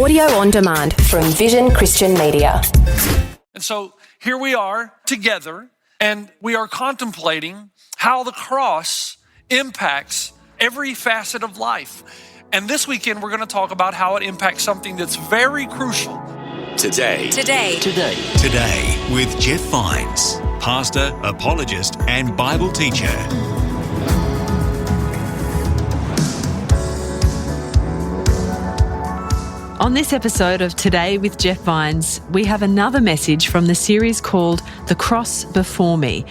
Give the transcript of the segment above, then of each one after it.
Audio on demand from Vision Christian Media. And so here we are together, and we are contemplating how the cross impacts every facet of life. And this weekend, we're going to talk about how it impacts something that's very crucial. Today with Jeff Vines, pastor, apologist, and Bible teacher. On this episode of Today with Jeff Vines, we have another message from the series called The Cross Before Me.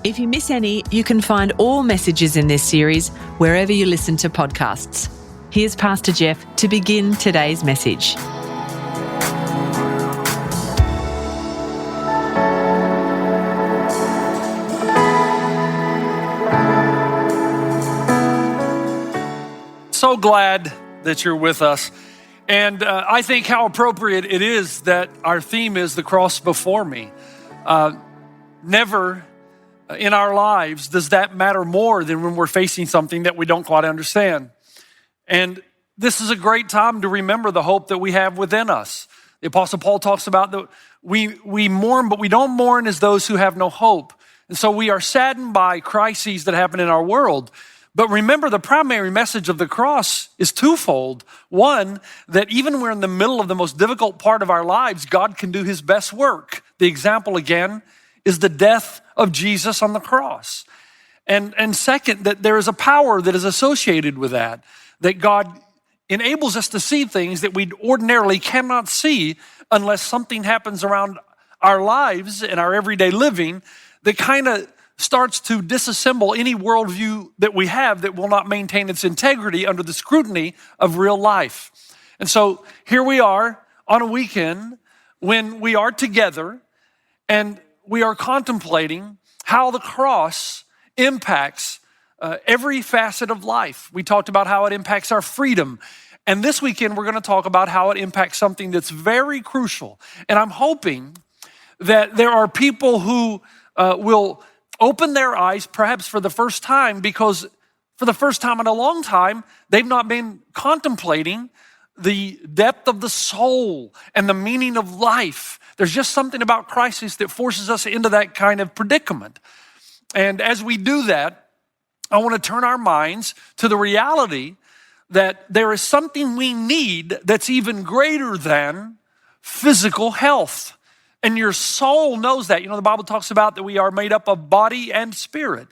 If you miss any, you can find all messages in this series wherever you listen to podcasts. Here's Pastor Jeff to begin today's message. So glad that you're with us. And I think how appropriate it is that our theme is the cross before me. Never in our lives does that matter more than when we're facing something that we don't quite understand. And this is a great time to remember the hope that we have within us. The Apostle Paul talks about that we mourn, but we don't mourn as those who have no hope. And so we are saddened by crises that happen in our world. But remember, the primary message of the cross is twofold. One, that even when we're in the middle of the most difficult part of our lives, God can do his best work. The example, again, is the death of Jesus on the cross. And second, that there is a power that is associated with that God enables us to see things that we ordinarily cannot see unless something happens around our lives and our everyday living that kind of starts to disassemble any worldview that we have that will not maintain its integrity under the scrutiny of real life. And so here we are on a weekend when we are together and we are contemplating how the cross impacts every facet of life. We talked about how it impacts our freedom. And this weekend, we're going to talk about how it impacts something that's very crucial. And I'm hoping that there are people who will open their eyes, perhaps for the first time, because for the first time in a long time, they've not been contemplating the depth of the soul and the meaning of life. There's just something about crisis that forces us into that kind of predicament. And as we do that, I want to turn our minds to the reality that there is something we need that's even greater than physical health. And your soul knows that. You know, the Bible talks about that we are made up of body and spirit.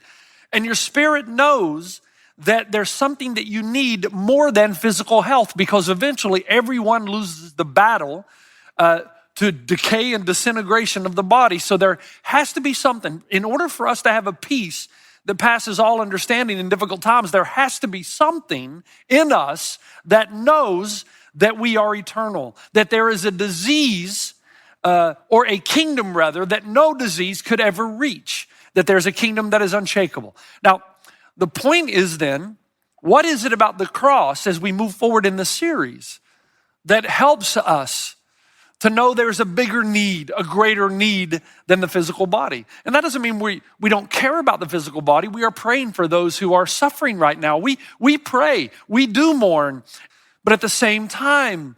And your spirit knows that there's something that you need more than physical health, because eventually everyone loses the battle to decay and disintegration of the body. So there has to be something. In order for us to have a peace that passes all understanding in difficult times, there has to be something in us that knows that we are eternal, that there is a disease or a kingdom rather, that no disease could ever reach, that there's a kingdom that is unshakable. Now, the point is then, what is it about the cross as we move forward in the series that helps us to know there's a bigger need, a greater need than the physical body? And that doesn't mean we don't care about the physical body. We are praying for those who are suffering right now. We pray, we do mourn, but at the same time,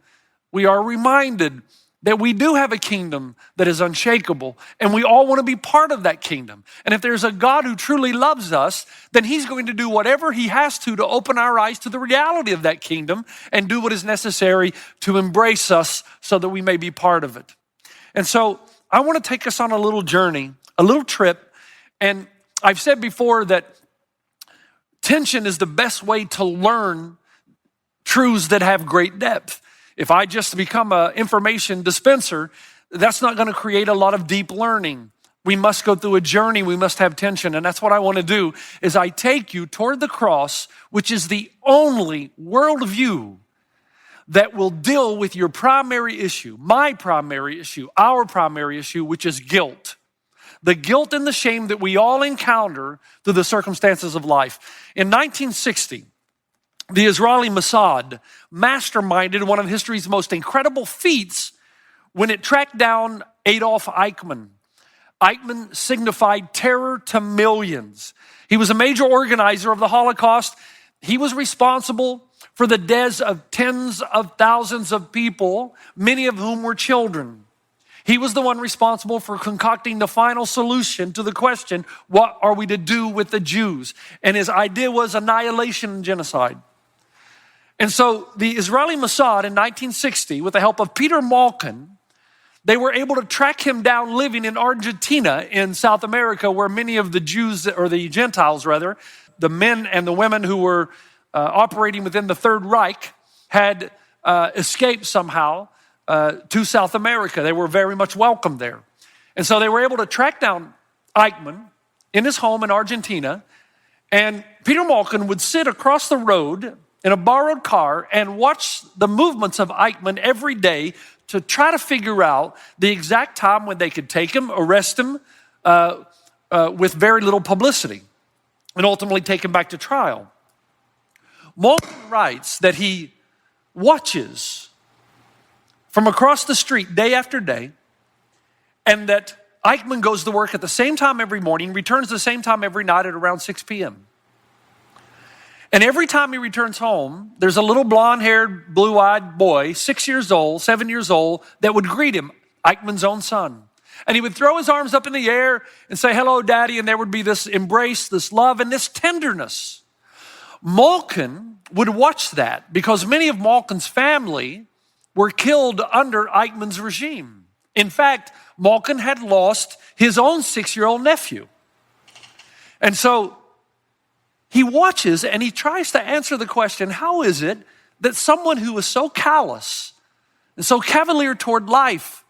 we are reminded that we do have a kingdom that is unshakable, and we all want to be part of that kingdom. And if there's a God who truly loves us, then he's going to do whatever he has to open our eyes to the reality of that kingdom and do what is necessary to embrace us so that we may be part of it. And so I want to take us on a little journey, a little trip. And I've said before that tension is the best way to learn truths that have great depth. If I just become an information dispenser, that's not going to create a lot of deep learning. We must go through a journey. We must have tension. And that's what I want to do, is I take you toward the cross, which is the only worldview that will deal with your primary issue, my primary issue, our primary issue, which is guilt. The guilt and the shame that we all encounter through the circumstances of life. In 1960, the Israeli Mossad masterminded one of history's most incredible feats when it tracked down Adolf Eichmann. Eichmann signified terror to millions. He was a major organizer of the Holocaust he was responsible for the deaths of tens of thousands of people, many of whom were children. He was the one responsible for concocting the final solution to the question, what are we to do with the Jews? And his idea was annihilation and genocide. And so the Israeli Mossad in 1960, with the help of Peter Malkin, they were able to track him down living in Argentina in South America, where many of the Jews, or the Gentiles rather, the men and the women who were operating within the Third Reich had escaped somehow to South America. They were very much welcome there. And so they were able to track down Eichmann in his home in Argentina, and Peter Malkin would sit across the road in a borrowed car and watch the movements of Eichmann every day to try to figure out the exact time when they could take him, arrest him with very little publicity, and ultimately take him back to trial. Malkin writes that he watches from across the street day after day, and that Eichmann goes to work at the same time every morning, returns the same time every night at around 6 p.m. And every time he returns home, there's a little blonde-haired, blue-eyed boy, 6 years old, 7 years old, that would greet him, Eichmann's own son. And he would throw his arms up in the air and say, hello, Daddy, and there would be this embrace, this love, and this tenderness. Malkin would watch that because many of Malkin's family were killed under Eichmann's regime. In fact, Malkin had lost his own 6-year-old nephew. And so he watches and he tries to answer the question, how is it that someone who is so callous and so cavalier toward life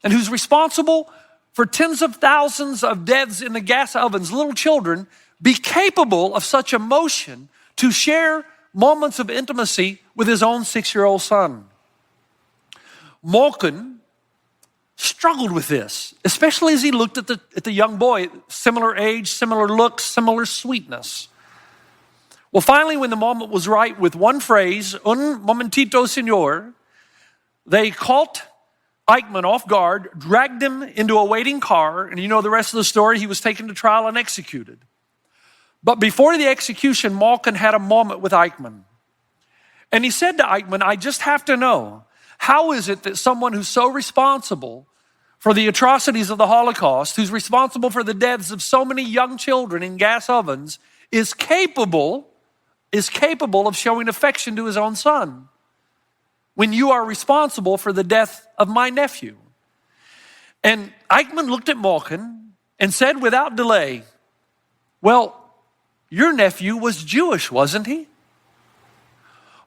and who's responsible for tens of thousands of deaths in the gas ovens, little children, be capable of such emotion to share moments of intimacy with his own 6-year-old son? Malkin struggled with this, especially as he looked at the young boy, similar age, similar looks, similar sweetness. Well, finally, when the moment was right, with one phrase, un momentito, señor, they caught Eichmann off guard, dragged him into a waiting car, and you know the rest of the story. He was taken to trial and executed. But before the execution, Malkin had a moment with Eichmann. And he said to Eichmann, I just have to know, how is it that someone who's so responsible for the atrocities of the Holocaust, who's responsible for the deaths of so many young children in gas ovens, is capable of showing affection to his own son when you are responsible for the death of my nephew? And Eichmann looked at Malkin and said without delay, well, your nephew was Jewish, wasn't he?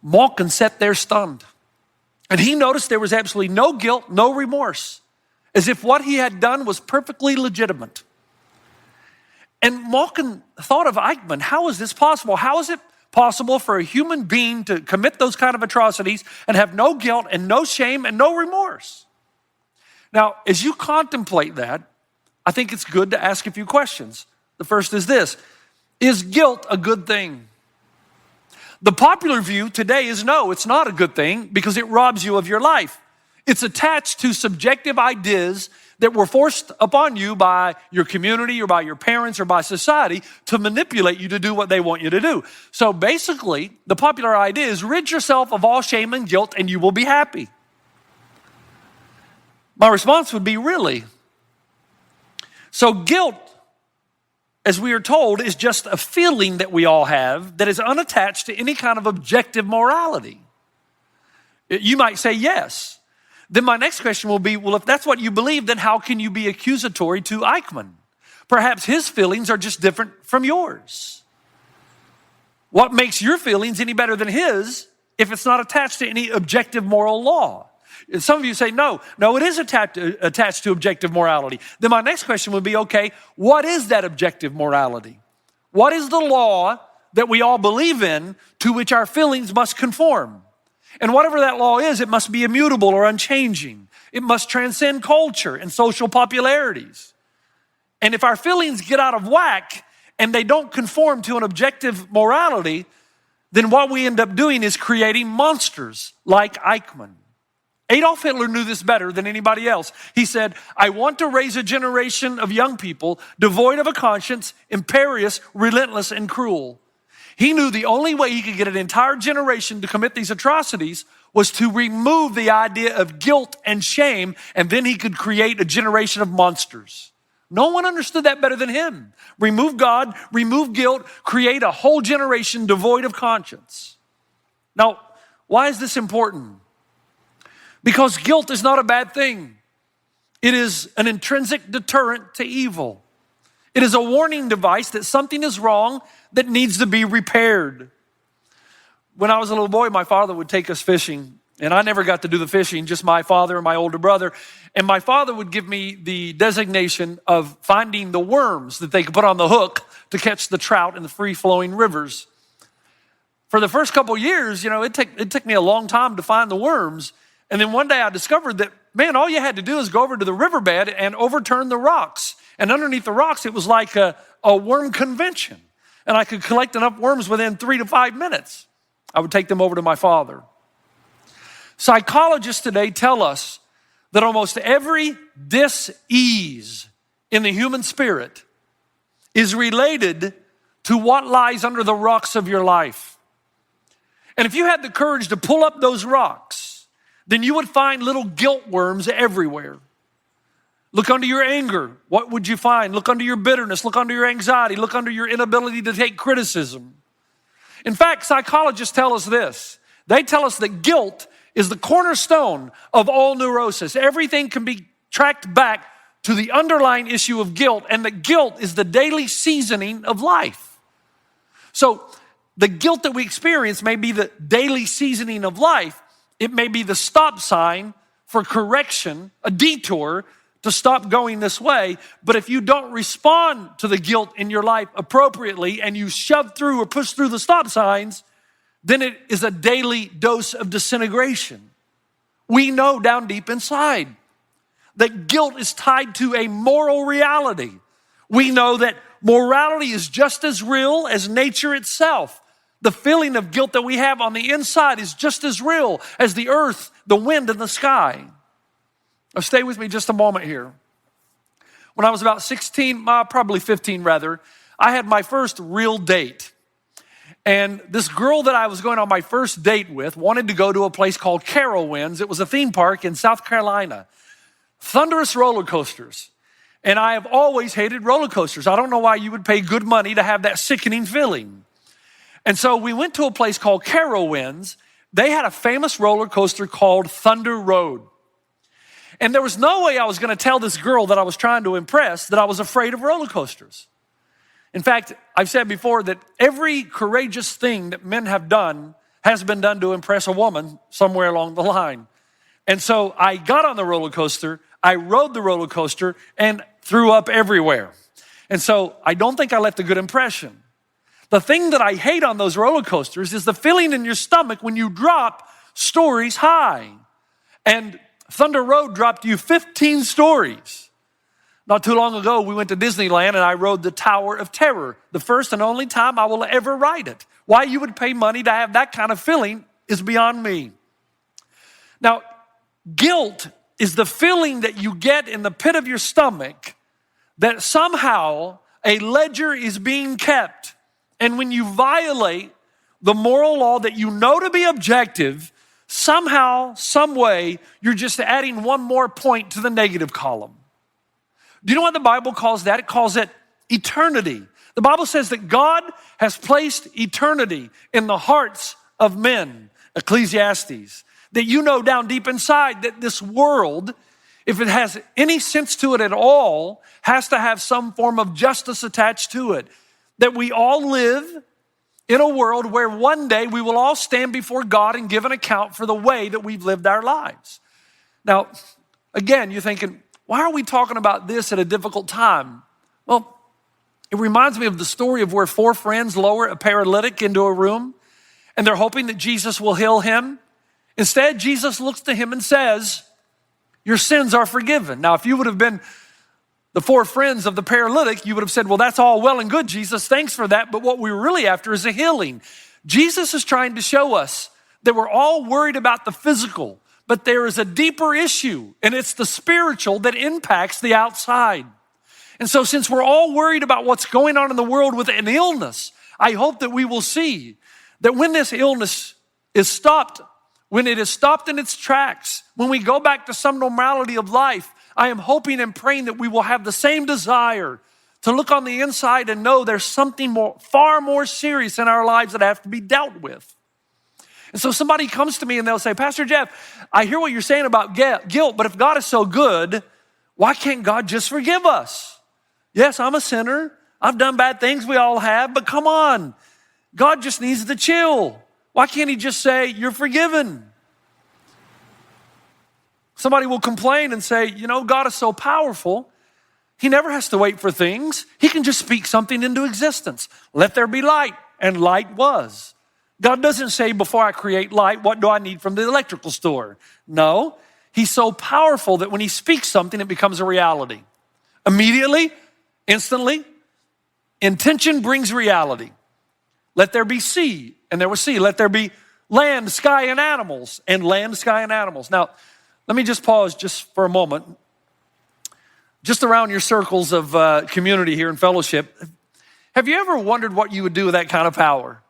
Malkin sat there stunned. And he noticed there was absolutely no guilt, no remorse, as if what he had done was perfectly legitimate. And Malkin thought of Eichmann, how is this possible? How is it possible for a human being to commit those kind of atrocities and have no guilt and no shame and no remorse? Now, as you contemplate that, I think it's good to ask a few questions. The first is this: is guilt a good thing? The popular view today is no, it's not a good thing because it robs you of your life. It's attached to subjective ideas that were forced upon you by your community or by your parents or by society to manipulate you to do what they want you to do. So basically, the popular idea is rid yourself of all shame and guilt and you will be happy. My response would be, really? So guilt, as we are told, is just a feeling that we all have that is unattached to any kind of objective morality. You might say yes. Then my next question will be, well, if that's what you believe, then how can you be accusatory to Eichmann? Perhaps his feelings are just different from yours. What makes your feelings any better than his if it's not attached to any objective moral law? And some of you say, no, it is attached to objective morality. Then my next question would be, okay, what is that objective morality? What is the law that we all believe in to which our feelings must conform? And whatever that law is, it must be immutable or unchanging. It must transcend culture and social popularities. And if our feelings get out of whack and they don't conform to an objective morality, then what we end up doing is creating monsters like Eichmann. Adolf Hitler knew this better than anybody else. He said, I want to raise a generation of young people devoid of a conscience, imperious, relentless, and cruel. He knew the only way he could get an entire generation to commit these atrocities was to remove the idea of guilt and shame, and then he could create a generation of monsters. No one understood that better than him. Remove God, remove guilt, create a whole generation devoid of conscience. Now, why is this important? Because guilt is not a bad thing. It is an intrinsic deterrent to evil. It is a warning device that something is wrong that needs to be repaired. When I was a little boy, my father would take us fishing, and I never got to do the fishing, just my father and my older brother. And my father would give me the designation of finding the worms that they could put on the hook to catch the trout in the free-flowing rivers. For the first couple of years, it took me a long time to find the worms. And then one day I discovered that, man, all you had to do is go over to the riverbed and overturn the rocks. And underneath the rocks, it was like a worm convention. And I could collect enough worms within 3 to 5 minutes. I would take them over to my father. Psychologists today tell us that almost every dis-ease in the human spirit is related to what lies under the rocks of your life. And if you had the courage to pull up those rocks, then you would find little guilt worms everywhere. Look under your anger. What would you find? Look under your bitterness. Look under your anxiety. Look under your inability to take criticism. In fact, psychologists tell us this. They tell us that guilt is the cornerstone of all neurosis. Everything can be tracked back to the underlying issue of guilt, and that guilt is the daily seasoning of life. So the guilt that we experience may be the daily seasoning of life. It may be the stop sign for correction, a detour to stop going this way. But if you don't respond to the guilt in your life appropriately and you shove through or push through the stop signs, then it is a daily dose of disintegration. We know down deep inside that guilt is tied to a moral reality. We know that morality is just as real as nature itself. The feeling of guilt that we have on the inside is just as real as the earth, the wind, and the sky. Now stay with me just a moment here. When I was about 16, probably 15 rather, I had my first real date. And this girl that I was going on my first date with wanted to go to a place called Carowinds. It was a theme park in South Carolina. Thunderous roller coasters. And I have always hated roller coasters. I don't know why you would pay good money to have that sickening feeling. And so we went to a place called Carowinds. They had a famous roller coaster called Thunder Road. And there was no way I was going to tell this girl that I was trying to impress that I was afraid of roller coasters. In fact, I've said before that every courageous thing that men have done has been done to impress a woman somewhere along the line. And so I got on the roller coaster, I rode the roller coaster, and threw up everywhere. And so I don't think I left a good impression. The thing that I hate on those roller coasters is the feeling in your stomach when you drop stories high. And Thunder Road dropped you 15 stories. Not too long ago, we went to Disneyland and I rode the Tower of Terror. The first and only time I will ever ride it. Why you would pay money to have that kind of feeling is beyond me. Now, guilt is the feeling that you get in the pit of your stomach that somehow a ledger is being kept. And when you violate the moral law that you know to be objective, somehow, some way, you're just adding one more point to the negative column. Do you know what the Bible calls that? It calls it eternity. The Bible says that God has placed eternity in the hearts of men, Ecclesiastes, that you know down deep inside that this world, if it has any sense to it at all, has to have some form of justice attached to it. That we all live in a world where one day we will all stand before God and give an account for the way that we've lived our lives. Now, again, you're thinking, why are we talking about this at a difficult time? Well, it reminds me of the story of where 4 friends lower a paralytic into a room and they're hoping that Jesus will heal him. Instead, Jesus looks to him and says, your sins are forgiven. Now, if you would have been the 4 friends of the paralytic, you would have said, well, that's all well and good, Jesus. Thanks for that. But what we're really after is a healing. Jesus is trying to show us that we're all worried about the physical, but there is a deeper issue, and it's the spiritual that impacts the outside. And so since we're all worried about what's going on in the world with an illness, I hope that we will see that when this illness is stopped, when it is stopped in its tracks, when we go back to some normality of life, I am hoping and praying that we will have the same desire to look on the inside and know there's something more, far more serious in our lives that have to be dealt with. And so somebody comes to me and they'll say, Pastor Jeff, I hear what you're saying about guilt, but if God is so good, why can't God just forgive us? Yes, I'm a sinner. I've done bad things, we all have, but come on. God just needs to chill. Why can't he just say, you're forgiven? Somebody will complain and say, God is so powerful. He never has to wait for things. He can just speak something into existence. Let there be light, and light was. God doesn't say, before I create light, what do I need from the electrical store? No, he's so powerful that when he speaks something, it becomes a reality. Immediately, instantly, intention brings reality. Let there be sea, and there was sea. Let there be land, sky, and animals, and land, sky, and animals. Now, let me just pause just for a moment. Just around your circles of community here in fellowship, have you ever wondered what you would do with that kind of power?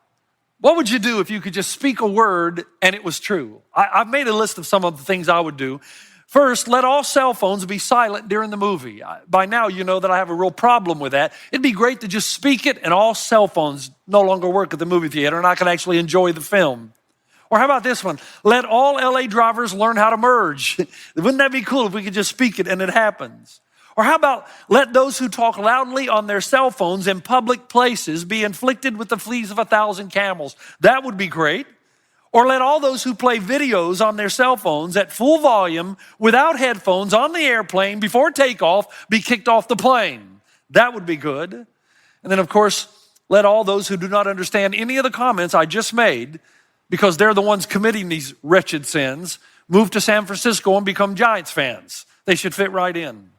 What would you do if you could just speak a word and it was true? I've made a list of some of the things I would do. First, let all cell phones be silent during the movie. By now, you know that I have a real problem with that. It'd be great to just speak it and all cell phones no longer work at the movie theater and I can actually enjoy the film. Or how about this one? Let all LA drivers learn how to merge. Wouldn't that be cool if we could just speak it and it happens? Or how about let those who talk loudly on their cell phones in public places be inflicted with the fleas of 1,000 camels? That would be great. Or let all those who play videos on their cell phones at full volume without headphones on the airplane before takeoff be kicked off the plane. That would be good. And then, of course, let all those who do not understand any of the comments I just made, because they're the ones committing these wretched sins, move to San Francisco and become Giants fans. They should fit right in.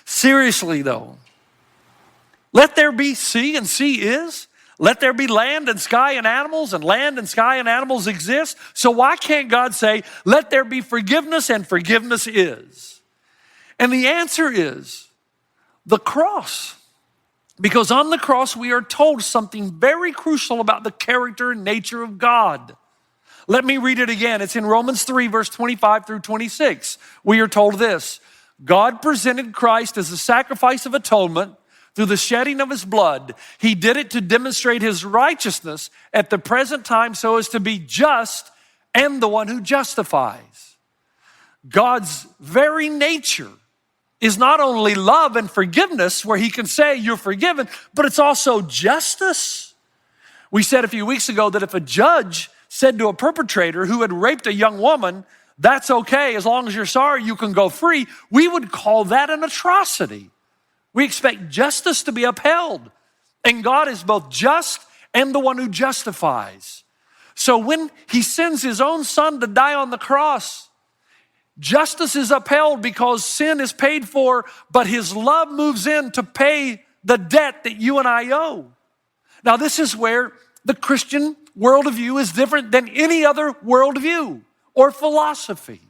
Seriously, though, let there be sea, and sea is. Let there be land and sky and animals, and land and sky and animals exist. So why can't God say, let there be forgiveness, and forgiveness is? And the answer is the cross. Because on the cross, we are told something very crucial about the character and nature of God. Let me read it again. It's in Romans 3, verse 25 through 26. We are told this: God presented Christ as a sacrifice of atonement through the shedding of his blood. He did it to demonstrate his righteousness at the present time so as to be just and the one who justifies. God's very nature is not only love and forgiveness, where he can say you're forgiven, but it's also justice. We said a few weeks ago that if a judge said to a perpetrator who had raped a young woman, that's okay, as long as you're sorry, you can go free, we would call that an atrocity. We expect justice to be upheld. And God is both just and the one who justifies. So when he sends his own son to die on the cross, justice is upheld because sin is paid for, but his love moves in to pay the debt that you and I owe. Now, this is where the Christian worldview is different than any other worldview or philosophy.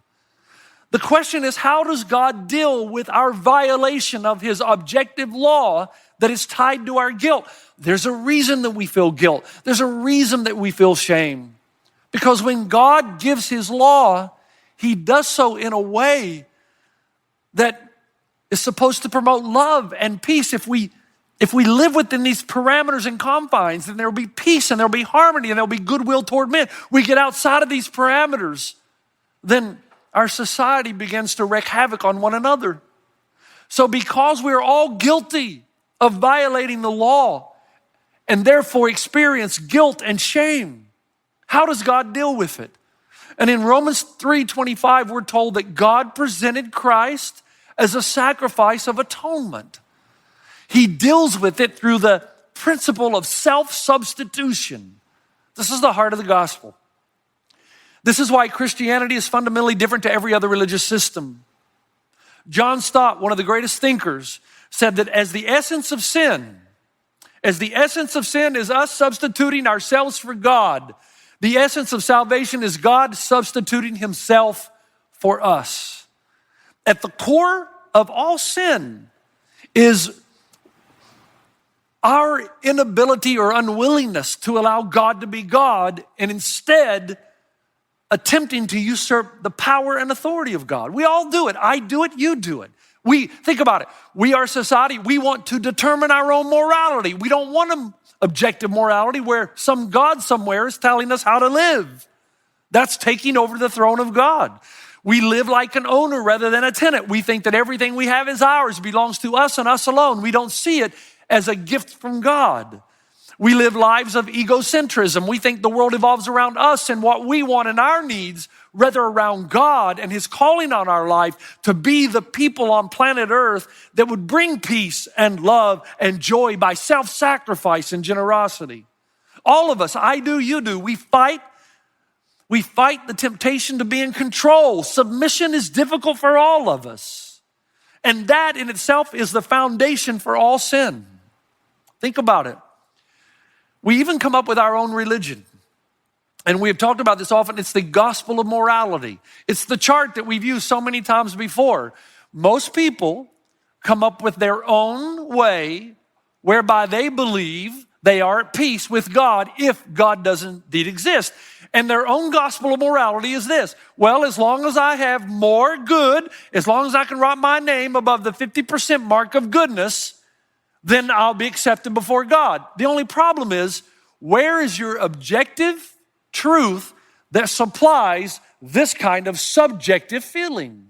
The question is, how does God deal with our violation of his objective law that is tied to our guilt? There's a reason that we feel guilt. There's a reason that we feel shame. Because when God gives his law, he does so in a way that is supposed to promote love and peace. If we live within these parameters and confines, then there will be peace and there will be harmony and there will be goodwill toward men. We get outside of these parameters, then our society begins to wreak havoc on one another. So because we're all guilty of violating the law and therefore experience guilt and shame, how does God deal with it? And in Romans 3:25, we're told that God presented Christ as a sacrifice of atonement. He deals with it through the principle of self-substitution. This is the heart of the gospel. This is why Christianity is fundamentally different to every other religious system. John Stott, one of the greatest thinkers, said that as the essence of sin is us substituting ourselves for God, the essence of salvation is God substituting himself for us. At the core of all sin is our inability or unwillingness to allow God to be God and instead attempting to usurp the power and authority of God. We all do it. I do it. You do it. Think about it. We are society. We want to determine our own morality. We don't want an objective morality where some God somewhere is telling us how to live. That's taking over the throne of God. We live like an owner rather than a tenant. We think that everything we have is ours, belongs to us and us alone. We don't see it as a gift from God. We live lives of egocentrism. We think the world evolves around us and what we want and our needs, rather around God and his calling on our life to be the people on planet Earth that would bring peace and love and joy by self-sacrifice and generosity. All of us, I do, you do, we fight the temptation to be in control. Submission is difficult for all of us. And that in itself is the foundation for all sin. Think about it. We even come up with our own religion. And we have talked about this often. It's the gospel of morality. It's the chart that we've used so many times before. Most people come up with their own way whereby they believe they are at peace with God if God doesn't indeed exist. And their own gospel of morality is this. Well, as long as I have more good, as long as I can write my name above the 50% mark of goodness, then I'll be accepted before God. The only problem is, where is your objective truth that supplies this kind of subjective feeling?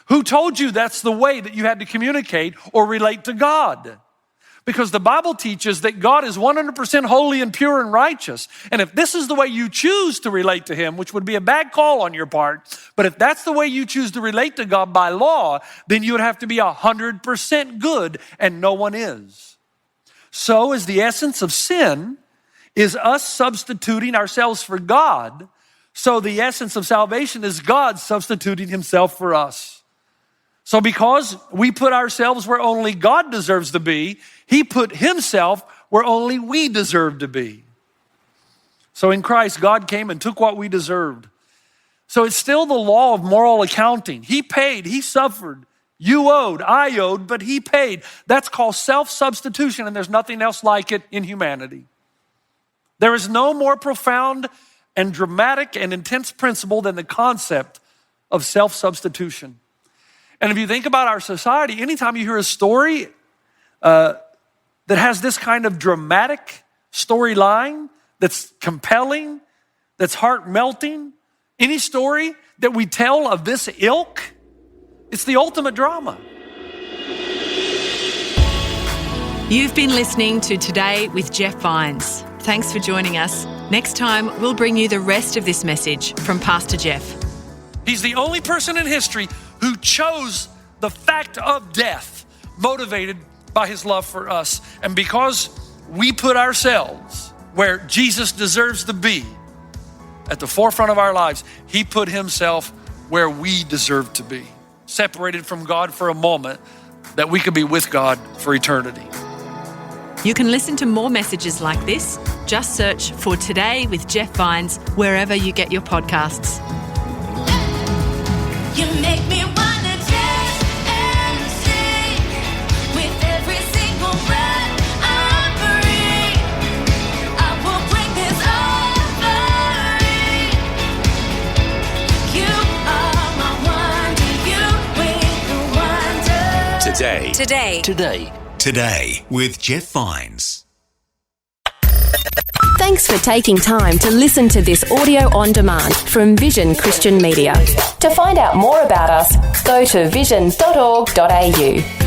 Who told you that's the way that you had to communicate or relate to God? Because the Bible teaches that God is 100% holy and pure and righteous. And if this is the way you choose to relate to him, which would be a bad call on your part, but if that's the way you choose to relate to God by law, then you would have to be 100% good, and no one is. So is the essence of sin is us substituting ourselves for God. So the essence of salvation is God substituting himself for us. So because we put ourselves where only God deserves to be, he put himself where only we deserve to be. So in Christ, God came and took what we deserved. So it's still the law of moral accounting. He paid, he suffered. You owed, I owed, but he paid. That's called self-substitution, and there's nothing else like it in humanity. There is no more profound and dramatic and intense principle than the concept of self-substitution. And if you think about our society, anytime you hear a story that has this kind of dramatic storyline, that's compelling, that's heart-melting, any story that we tell of this ilk, it's the ultimate drama. You've been listening to Today with Jeff Vines. Thanks for joining us. Next time, we'll bring you the rest of this message from Pastor Jeff. He's the only person in history who chose the fact of death, motivated by his love for us. And because we put ourselves where Jesus deserves to be, at the forefront of our lives, he put himself where we deserve to be, separated from God for a moment, that we could be with God for eternity. You can listen to more messages like this. Just search for Today with Jeff Vines wherever you get your podcasts. You make me wanna dance and sing with every single breath I breathe. I will bring this offering. You are my wonder, you with the wonder. Today with Jeff Vines. Thanks for taking time to listen to this audio on demand from Vision Christian Media. To find out more about us, go to vision.org.au.